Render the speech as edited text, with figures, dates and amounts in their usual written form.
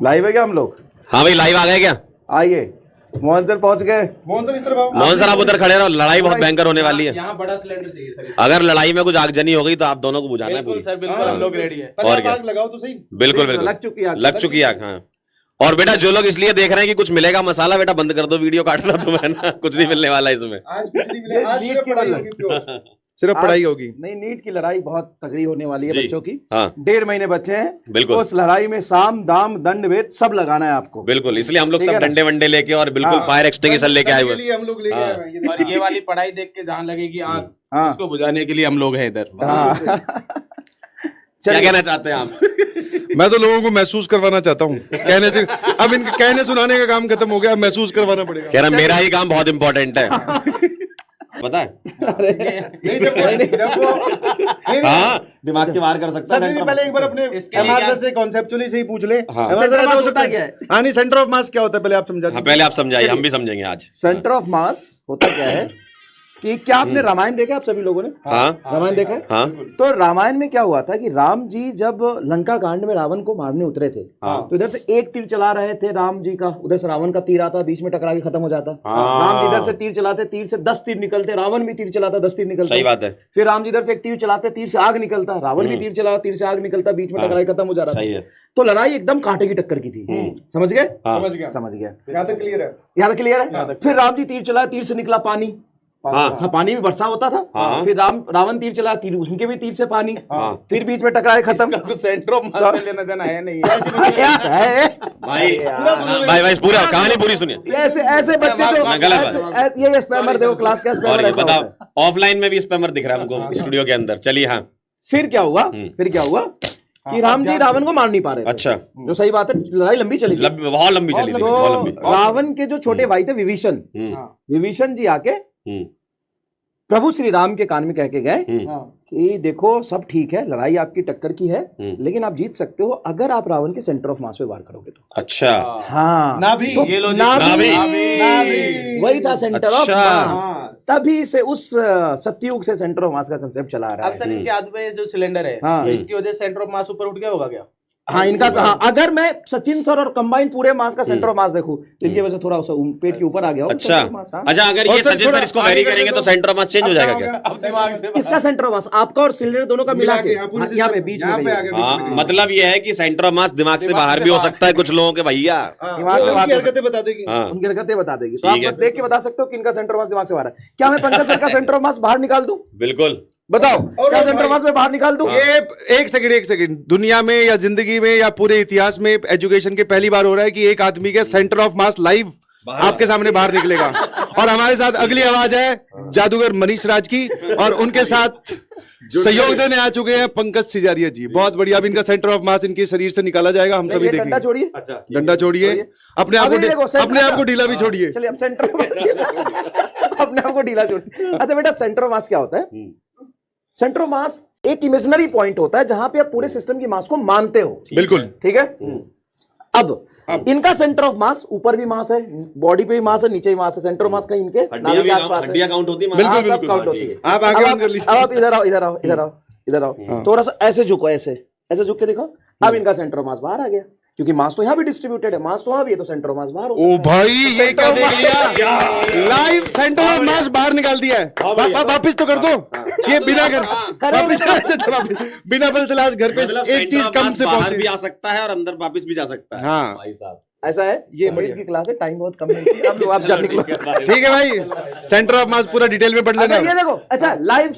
Live है क्या हम लोग? हाँ भाई लाइव आ गए क्या? आइए, मोहन सर पहुंच गए। मोहन सर इस तरफ आओ। मोहन सर आप उधर खड़े रहो, लड़ाई बहुत भयंकर होने वाली है। यहाँ बड़ा सिलेंडर चाहिए सर। अगर लड़ाई में कुछ आगजनी हो गई तो आप दोनों को बुझाना है बिल्कुल पूरी। सर, बिल्कुल हम लोग रेडी है। पहले और आप क्या? आग लगाओ तो सही। बिल्कुल बिल्कुल लग चुकी आग। लग चुकी आग। हाँ और बेटा जो लोग इसलिए देख रहे हैं कि कुछ मिलेगा मसाला, बेटा बंद कर दो वीडियो काटना तुम्हें ना, कुछ नहीं मिलने वाला इसमें। आज कुछ नहीं मिले, आज नीट सिर्फ की पढ़ाई बल्ला। होगी प्योर। सिर्फ आज- पढ़ाई होगी। नहीं, नीट की लड़ाई बहुत तगड़ी होने वाली है जी। बच्चों की। हाँ 1.5 महीने बच्चे हैं। बिल्कुल उस लड़ाई में साम दाम दंड भेद सब लगाना है आपको। बिल्कुल, इसलिए हम लोग ठीक सब है ना? डंडे वंडे लेके और बिल्कुल हाँ। फायर एक्सटिंग्विशर लेके आए हुए के लिए हम लोग लेके आए हैं, ये और ये वाली पढ़ाई देख के जहाँ लगेगी आग, हाँ इसको बुझाने के लिए हम लोग हैं इधर। हाँ। क्या कहना चाहते हैं आप? मैं तो लोगों को महसूस करवाना चाहता हूँ कहने से। अब इनके कहने सुनाने का काम खत्म हो गया, अब महसूस करवाना पड़ेगा। कह रहा मेरा ही काम बहुत इंपॉर्टेंट है, पता है? नहीं, जब वो नहीं, हाँ दिमाग के बाहर कर सकता सर नहीं, पहले एक बार अपने इसके लिए MR क्या- से कॉन्सेप्चुअली से ही पूछ ले। हाँ। MR सेंटर ऐसा ऑफ हो मास सकता होता क्या है? हाँ नहीं, सेंटर ऑफ मास क्या होता है पहले आप समझा हाँ दीजिए। पहले आप समझाइए, हम भी समझेंगे आज। सेंटर ऑफ मास होता क्या है कि क्या आपने रामायण देखा? आप सभी लोगों ने हाँ रामायण देखा है? हाँ तो रामायण में क्या हुआ था कि राम जी जब लंका कांड में रावण को मारने उतरे थे, हाँ। तो इधर से एक तीर चला रहे थे राम जी का, उधर से रावण का तीर आता, बीच में टकरा के खत्म हो जाता। हाँ। राम जी इधर से तीर चलाते, तीर से 10 तीर निकलते, रावण भी तीर चलाता, 10 तीर निकलते। सही बात है, फिर राम जी इधर से एक तीर चलाते, तीर से आग निकलता, रावण भी तीर चला, तीर से आग निकलता, बीच में हाँ। टकरा के खत्म हो जा रहा सही था। है। तो लड़ाई एकदम कांटे की टक्कर की थी। समझ गए? हाँ। समझ गया, समझ गया। यहाँ तक क्लियर है। यहाँ तक क्लियर है? फिर राम जी तीर चलाया, तीर से निकला पानी। हाँ हाँ, पानी में वर्षा होता था। हाँ। फिर रावण तीर चला, तीर उनके भी तीर से पानी। हाँ। फिर बीच में टकराए, खत्म। इसका कुछ सेंटर ऑफ मास से लेना देना है नहीं। है। भाई भाई पूरा कहानी पूरी सुनिए। ऐसे ऐसे बच्चे जो ना, गलत बात। ये स्पैमर देखो, क्लास का और स्पैमर ये ऐसा होता है। बताओ ऑफलाइन में भी स्पैमर दिख रहा है हमको स्टूडियो के अंदर। चलिए हाँ फिर क्या हुआ? फिर क्या हुआ कि राम जी रावण को मार नहीं पा रहे थे। अच्छा, जो सही बात है, लड़ाई लंबी चली थी। बहुत लंबी चली थी, तो बहुत लंबी। रावण के जो छोटे भाई थे विभीषण, विभीषण जी आके हम्म, प्रभु श्री राम के कान में कह के गए हम्म, कि देखो सब ठीक है, लड़ाई आपकी टक्कर की है, लेकिन आप जीत सकते हो अगर आप रावण के सेंटर ऑफ मास पे वार करोगे तो। अच्छा हाँ ना भी तो ये लो जी, नाभि। नाभि। वही था सेंटर ऑफ अच्छा। मास। हाँ। तभी से उस सतयुग से सेंटर ऑफ मास का कंसेप्ट चला रहा अब है। सर इनके हाथ में जो सिलेंडर है, हाँ। तो इसकी वजह से सेंटर ऑफ मास ऊपर उठ गया होगा क्या? हाँ इनका हाँ, अगर मैं सचिन सर और कंबाइन पूरे मास का सेंटर ऑफ मास देखूं तो इनकी वजह से थोड़ा सा पेट के ऊपर आ गया हो अच्छा center of mass, हाँ। अच्छा, अगर और ये सर सचिन थोड़ा सर इसको आगे वेरी कर करेंगे दो। तो सेंटर ऑफ मास चेंज हो जाएगा क्या? अब दिमाग से इसका सेंटर ऑफ मास आपका और सिलेंडर दोनों का मिला के यहाँ पूरी हाँ, यहाँ पे system- बीच यहाँ में पे आ रही है। गया, हाँ बीच में। मतलब ये है कि सेंटर ऑफ मास दिमाग से बाहर भी हो सकता है कुछ लोगों के भैया। हाँ, दिमाग वो से बात उनकी हो हरकतें बता देगी। हाँ उनकी हरकतें बता देगी, तो ठीक आप है। देख के बता सकते हो कि इनका सेंटर ऑफ मास दिमाग से बाहर है। क्या मैं पंकज सर का सेंटर ऑफ मास बाहर निकाल दूं? बिल्कुल। बताओ, और क्या सेंटर भाई- ऑफ मास में बाहर निकाल दूं? ये एक सेकंड, दुनिया में या जिंदगी में या पूरे इतिहास में एजुकेशन के पहली बार हो रहा है कि एक आदमी के सेंटर ऑफ मास लाइव आपके सामने बाहर निकलेगा। और हमारे साथ अगली आवाज है जादूगर मनीष राज की, और उनके साथ सहयोग देने आ चुके हैं पंकज सिजारिया जी। बहुत बढ़िया। अब इनका सेंटर ऑफ मास इनके शरीर से निकाला जाएगा, हम सभी ये डंडा देखेंगे। छोड़िए, अच्छा डंडा छोड़िए, अपने आप अभी देखो, को सेंटर- अपने आप को ढीला भी छोड़िए। चलिए अब सेंटर अपने आप को ढीला छोड़िए। अच्छा बेटा, सेंटर ऑफ मास क्या होता है? सेंटर ऑफ मास एक इमेजिनरी पॉइंट होता है जहां पे आप पूरे सिस्टम की मास को मानते हो। बिल्कुल। ठीक है। अब इनका सेंटर ऑफ मास, ऊपर भी मास है, बॉडी पे भी मास है, नीचे भी मास है। सेंटर ऑफ मास कहीं इनके नाभि के आसपास है। हड्डियां काउंट होती है? बिल्कुल, हाँ, सब बिल्कुल। काउंट होती है। आप आगे बंद कर अब लीजिए। आप इधर आओ, इधर आओ, इधर आओ, इधर आओ। थोड़ा सा ऐसे झुको, ऐसे ऐसे झुक के देखो। अब इनका सेंटर ऑफ मास बाहर आ गया, क्योंकि मास तो यहाँ भी डिस्ट्रीब्यूटेड है, मास तो वहां भी है, तो सेंटर ऑफ मास बाहर हो ओ सकता है। भाई, ये क्या देख लिया? लाइव सेंटर ऑफ मास बाहर निकाल दिया है। वापिस तो कर दो ये बिना बिना बल तलाश घर पे मतलब एक चीज कम से बाहर पहुंचे। भी आ सकता है और अंदर वापस भी जा सकता है। हाँ। भाई साहब ऐसा है। ये मरीज की क्लास है, टाइम बहुत कम है। अब आप जा निकलो। ठीक है भाई, सेंटर ऑफ मास पूरा डिटेल में पढ़ अच्छा लेना। ये देखो, अच्छा लाइव